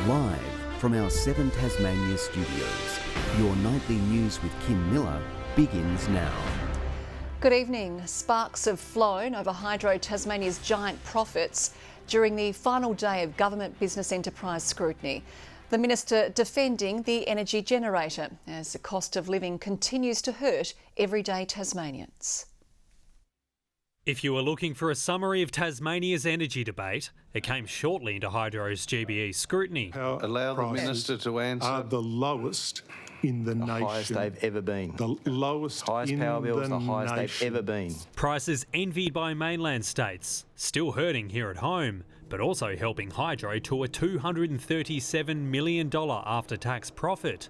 Live from our 7 Tasmania studios, your nightly news with Kim Miller begins now. Good evening. Sparks have flown over Hydro Tasmania's giant profits during the final day of government business enterprise scrutiny. The Minister defending the energy generator as the cost of living continues to hurt everyday Tasmanians. If you were looking for a summary of Tasmania's energy debate, it came shortly into Hydro's GBE scrutiny. Allow the Minister to answer. Are the lowest in the nation. Highest they've ever been. The lowest highest in power bills, the highest nation. they've ever been. Prices envied by mainland states, still hurting here at home, but also helping Hydro to a $237 million after-tax profit.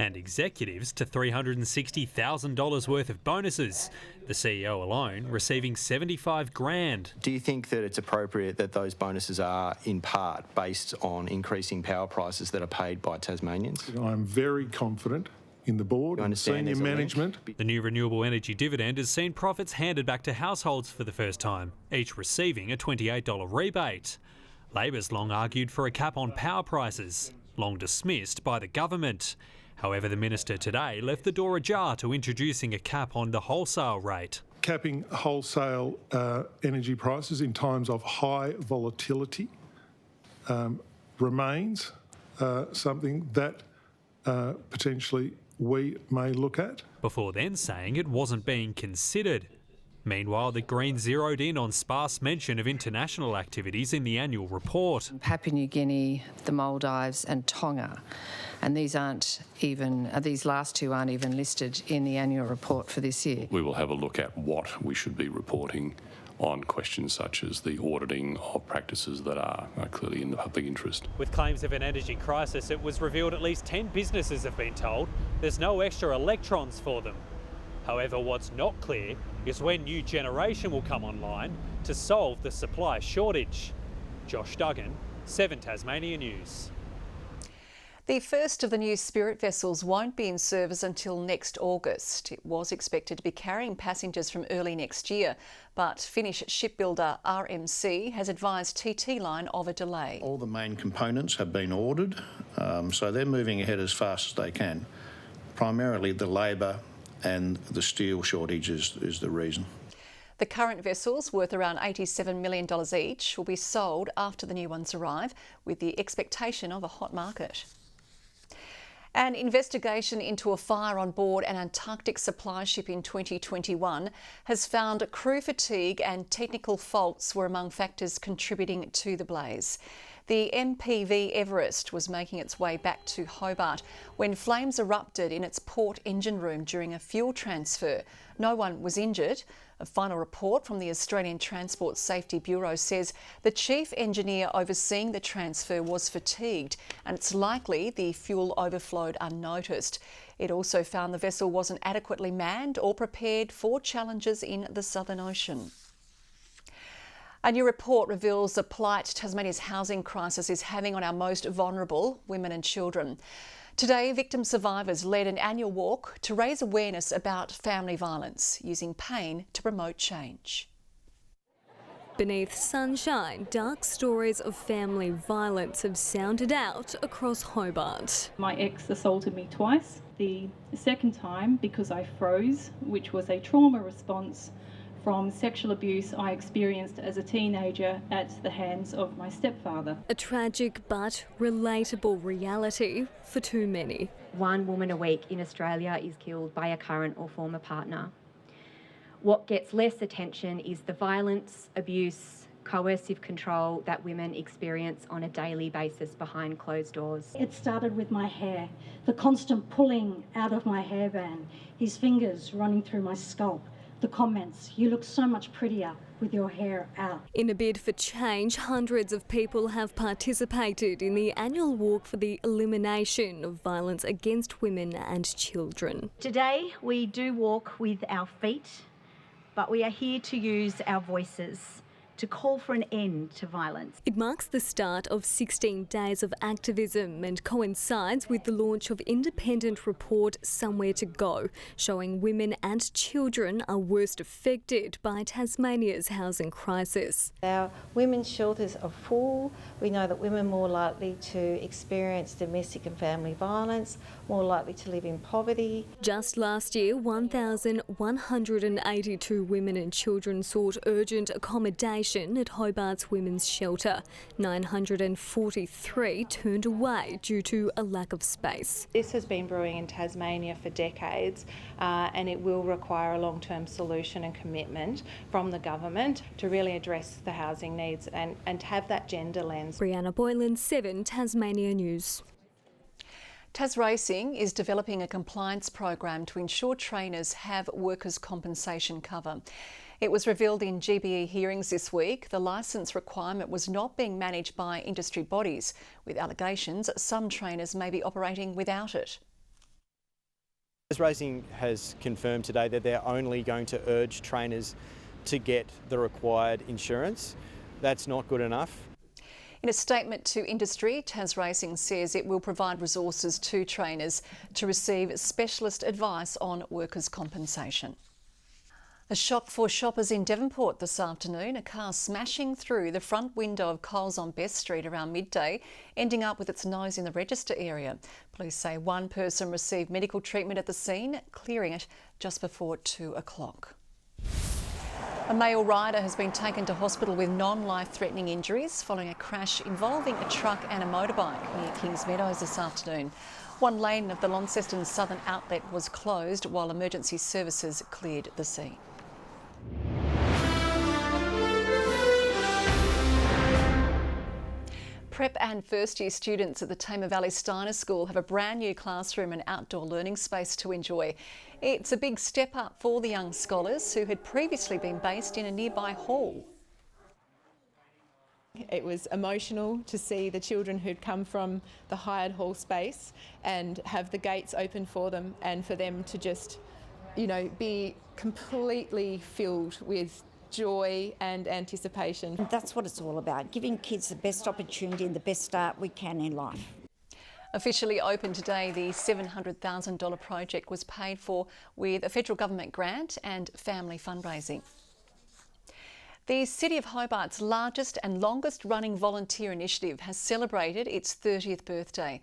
And executives to $360,000 worth of bonuses, the CEO alone receiving $75,000. Do you think that it's appropriate that those bonuses are in part based on increasing power prices that are paid by Tasmanians? I'm very confident in the board and senior management. The new renewable energy dividend has seen profits handed back to households for the first time, each receiving a $28 rebate. Labor's long argued for a cap on power prices, long dismissed by the government. However, the Minister today left the door ajar to introducing a cap on the wholesale rate. Capping wholesale energy prices in times of high volatility remains something that potentially we may look at. Before then saying it wasn't being considered. Meanwhile, the Greens zeroed in on sparse mention of international activities in the annual report. Papua New Guinea, the Maldives and Tonga. And these last two aren't even listed in the annual report for this year. We will have a look at what we should be reporting on questions such as the auditing of practices that are clearly in the public interest. With claims of an energy crisis, it was revealed at least 10 businesses have been told there's no extra electrons for them. However, what's not clear is when new generation will come online to solve the supply shortage. Josh Duggan, 7 Tasmania News. The first of the new Spirit vessels won't be in service until next August. It was expected to be carrying passengers from early next year, but Finnish shipbuilder RMC has advised TT Line of a delay. All the main components have been ordered, so they're moving ahead as fast as they can. Primarily the labour and the steel shortage is the reason. The current vessels, worth around $87 million each, will be sold after the new ones arrive, with the expectation of a hot market. An investigation into a fire on board an Antarctic supply ship in 2021 has found crew fatigue and technical faults were among factors contributing to the blaze. The MPV Everest was making its way back to Hobart when flames erupted in its port engine room during a fuel transfer. No one was injured. A final report from the Australian Transport Safety Bureau says the chief engineer overseeing the transfer was fatigued and it's likely the fuel overflowed unnoticed. It also found the vessel wasn't adequately manned or prepared for challenges in the Southern Ocean. A new report reveals the plight Tasmania's housing crisis is having on our most vulnerable, women and children. Today, victim survivors led an annual walk to raise awareness about family violence, using pain to promote change. Beneath sunshine, dark stories of family violence have sounded out across Hobart. My ex assaulted me twice. The second time because I froze, which was a trauma response from sexual abuse I experienced as a teenager at the hands of my stepfather. A tragic but relatable reality for too many. 1 woman a week in Australia is killed by a current or former partner. What gets less attention is the violence, abuse, coercive control that women experience on a daily basis behind closed doors. It started with my hair, the constant pulling out of my hairband, his fingers running through my scalp. The comments, "You look so much prettier with your hair out." In a bid for change, hundreds of people have participated in the annual walk for the elimination of violence against women and children. Today we do walk with our feet, but we are here to use our voices to call for an end to violence. It marks the start of 16 days of activism and coincides with the launch of independent report Somewhere to Go, showing women and children are worst affected by Tasmania's housing crisis. Our women's shelters are full. We know that women are more likely to experience domestic and family violence, more likely to live in poverty. Just last year, 1,182 women and children sought urgent accommodation at Hobart's women's shelter. 943 turned away due to a lack of space. This has been brewing in Tasmania for decades and it will require a long-term solution and commitment from the government to really address the housing needs and have that gender lens. Brianna Boylan, 7 Tasmania News. Tas Racing is developing a compliance program to ensure trainers have workers' compensation cover. It was revealed in GBE hearings this week the licence requirement was not being managed by industry bodies, with allegations some trainers may be operating without it. Tas Racing has confirmed today that they're only going to urge trainers to get the required insurance. That's not good enough. In a statement to industry, Tas Racing says it will provide resources to trainers to receive specialist advice on workers' compensation. A shock for shoppers in Devonport this afternoon, a car smashing through the front window of Coles on Best Street around midday, ending up with its nose in the register area. Police say one person received medical treatment at the scene, clearing it just before 2 o'clock. A male rider has been taken to hospital with non-life-threatening injuries following a crash involving a truck and a motorbike near Kings Meadows this afternoon. One lane of the Launceston Southern Outlet was closed while emergency services cleared the scene. Prep and first year students at the Tam of Valley School have a brand new classroom and outdoor learning space to enjoy. It's a big step up for the young scholars who had previously been based in a nearby hall. It was emotional to see the children who'd come from the hired hall space and have the gates open for them and for them to just, be completely filled with joy and anticipation. That's what it's all about, giving kids the best opportunity and the best start we can in life. Officially open today, the $700,000 project was paid for with a federal government grant and family fundraising. The City of Hobart's largest and longest running volunteer initiative has celebrated its 30th birthday.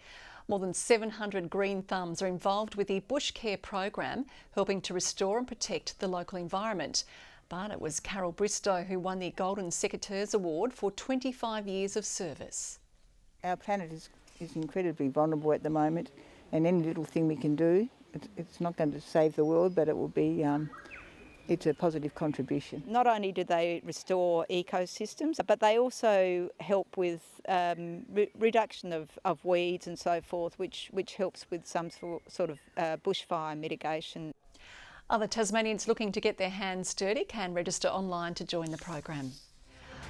More than 700 green thumbs are involved with the Bush Care program, helping to restore and protect the local environment. But it was Carol Bristow who won the Golden Secateurs Award for 25 years of service. Our planet is incredibly vulnerable at the moment, and any little thing we can do, it's not going to save the world, but it will be it's a positive contribution. Not only do they restore ecosystems, but they also help with reduction of weeds and so forth, which helps with some sort of bushfire mitigation. Other Tasmanians looking to get their hands dirty can register online to join the program.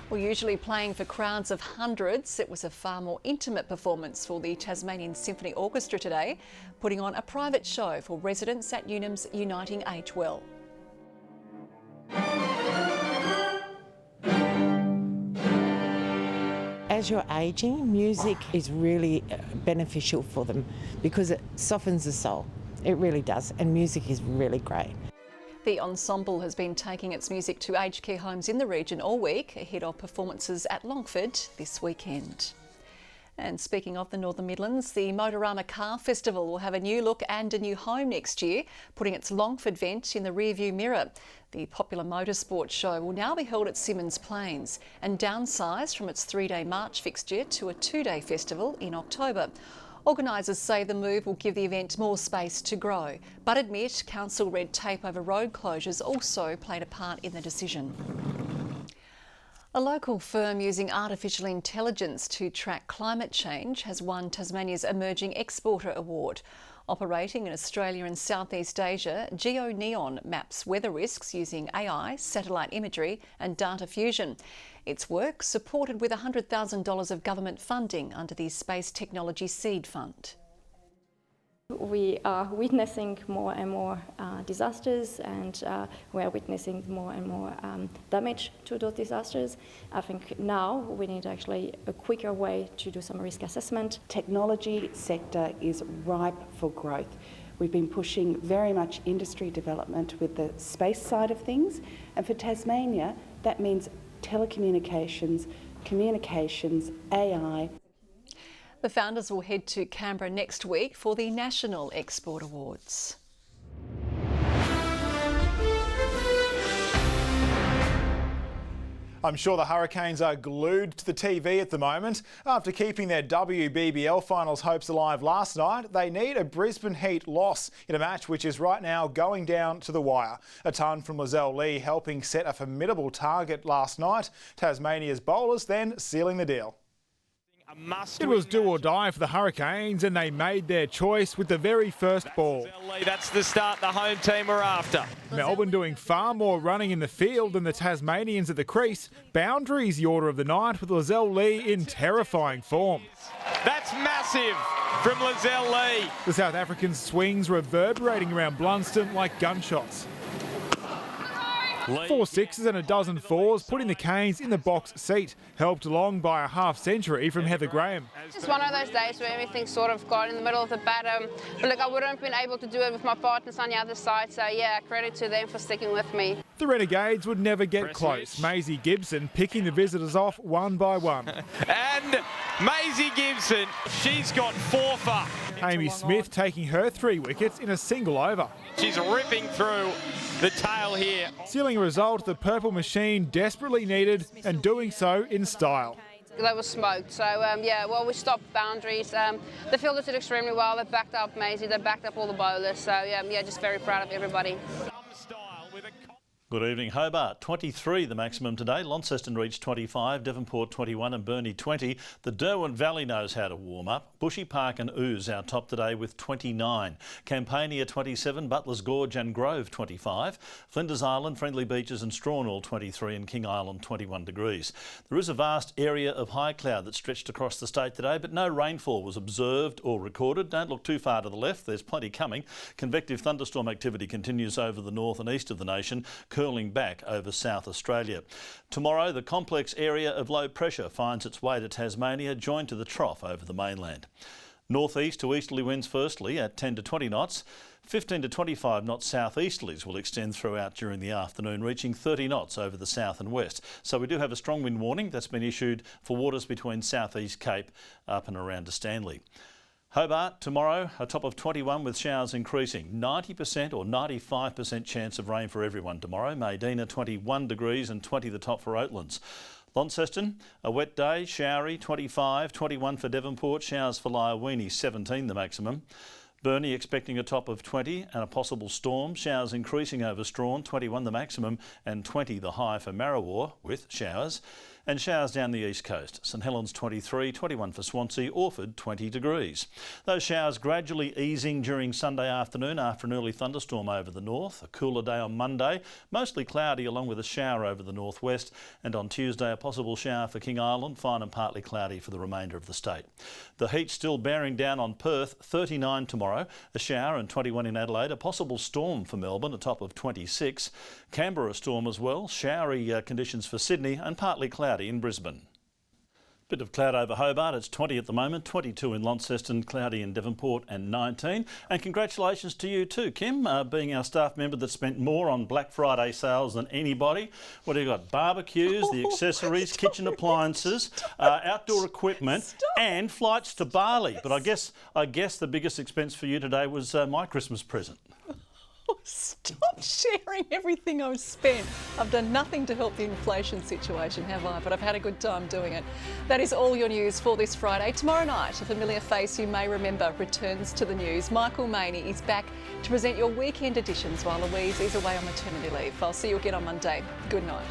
Well, usually playing for crowds of hundreds, it was a far more intimate performance for the Tasmanian Symphony Orchestra today, putting on a private show for residents at Unum's Uniting Age Well. As you're ageing, music is really beneficial for them because it softens the soul. It really does, and music is really great. The ensemble has been taking its music to aged care homes in the region all week, ahead of performances at Longford this weekend. And speaking of the Northern Midlands, the Motorama Car Festival will have a new look and a new home next year, putting its Longford vent in the rearview mirror. The popular motorsport show will now be held at Simmons Plains and downsized from its 3-day March fixture to a 2-day festival in October. Organisers say the move will give the event more space to grow, but admit council red tape over road closures also played a part in the decision. A local firm using artificial intelligence to track climate change has won Tasmania's Emerging Exporter Award. Operating in Australia and Southeast Asia, GeoNeon maps weather risks using AI, satellite imagery and data fusion. Its work supported with $100,000 of government funding under the Space Technology Seed Fund. we are witnessing more and more disasters, and we are witnessing more and more damage to those disasters. I think now we need actually a quicker way to do some risk assessment. Technology sector is ripe for growth. We've been pushing very much industry development with the space side of things, and for Tasmania that means telecommunications, communications, AI. The founders will head to Canberra next week for the National Export Awards. I'm sure the Hurricanes are glued to the TV at the moment. After keeping their WBBL finals hopes alive last night, they need a Brisbane Heat loss in a match which is right now going down to the wire. A ton from Lizelle Lee helping set a formidable target last night. Tasmania's bowlers then sealing the deal. It was do or die for the Hurricanes, and they made their choice with the very first ball. That's the start the home team are after. Melbourne doing far more running in the field than the Tasmanians at the crease. Boundaries the order of the night, with Lizelle Lee in terrifying form. That's massive from Lizelle Lee. The South African swings reverberating around Blunston like gunshots. 4 sixes and a dozen fours, putting the Canes in the box seat, helped along by a half-century from Heather Graham. It's one of those days where everything sort of got in the middle of the bat. But look, I wouldn't have been able to do it with my partners on the other side, so yeah, credit to them for sticking with me. The Renegades would never get close. Maisie Gibson picking the visitors off one by one. And Maisie Gibson, she's got 4 for. Amy Smith taking her 3 wickets in a single over. She's ripping through the tail here. Sealing a result the Purple Machine desperately needed, and doing so in style. They were smoked, so yeah, well, we stopped boundaries. The fielders did extremely well. They backed up Maisie, they backed up all the bowlers, so yeah, just very proud of everybody. Good evening. Hobart 23 the maximum today. Launceston reached 25, Devonport 21 and Burnie 20. The Derwent Valley knows how to warm up. Bushy Park and Ooze our top today with 29. Campania 27, Butler's Gorge and Grove 25. Flinders Island, Friendly Beaches and Strawnall 23 and King Island 21 degrees. There is a vast area of high cloud that stretched across the state today, but no rainfall was observed or recorded. Don't look too far to the left, there's plenty coming. Convective thunderstorm activity continues over the north and east of the nation, curling back over South Australia. Tomorrow, the complex area of low pressure finds its way to Tasmania, joined to the trough over the mainland. Northeast to easterly winds firstly at 10 to 20 knots. 15 to 25 knots southeasterlies will extend throughout during the afternoon, reaching 30 knots over the south and west. So we do have a strong wind warning that's been issued for waters between Southeast Cape up and around to Stanley. Hobart tomorrow, a top of 21 with showers increasing. 90% or 95% chance of rain for everyone tomorrow. Medina 21 degrees and 20 the top for Oatlands. Launceston, a wet day, showery 25, 21 for Devonport, showers for Lyowini 17 the maximum. Burnie expecting a top of 20 and a possible storm. Showers increasing over Strawn, 21 the maximum and 20 the high for Marrawar with showers. And showers down the east coast. St Helens 23, 21 for Swansea, Orford 20 degrees. Those showers gradually easing during Sunday afternoon after an early thunderstorm over the north. A cooler day on Monday, mostly cloudy along with a shower over the northwest. And on Tuesday a possible shower for King Island, fine and partly cloudy for the remainder of the state. The heat still bearing down on Perth, 39 tomorrow. A shower and 21 in Adelaide. A possible storm for Melbourne, a top of 26. Canberra a storm as well. Showery conditions for Sydney and partly cloudy in Brisbane. Bit of cloud over Hobart, it's 20 at the moment, 22 in Launceston, cloudy in Devonport and 19. And congratulations to you too, Kim, being our staff member that spent more on Black Friday sales than anybody. What do you got? Barbecues, the accessories, kitchen appliances, outdoor equipment and flights to Bali. But I guess the biggest expense for you today was my Christmas present. Stop sharing everything I've spent. I've done nothing to help the inflation situation, have I? But I've had a good time doing it. That is all your news for this Friday. Tomorrow night, a familiar face you may remember returns to the news. Michael Maney is back to present your weekend editions while Louise is away on maternity leave. I'll see you again on Monday. Good night.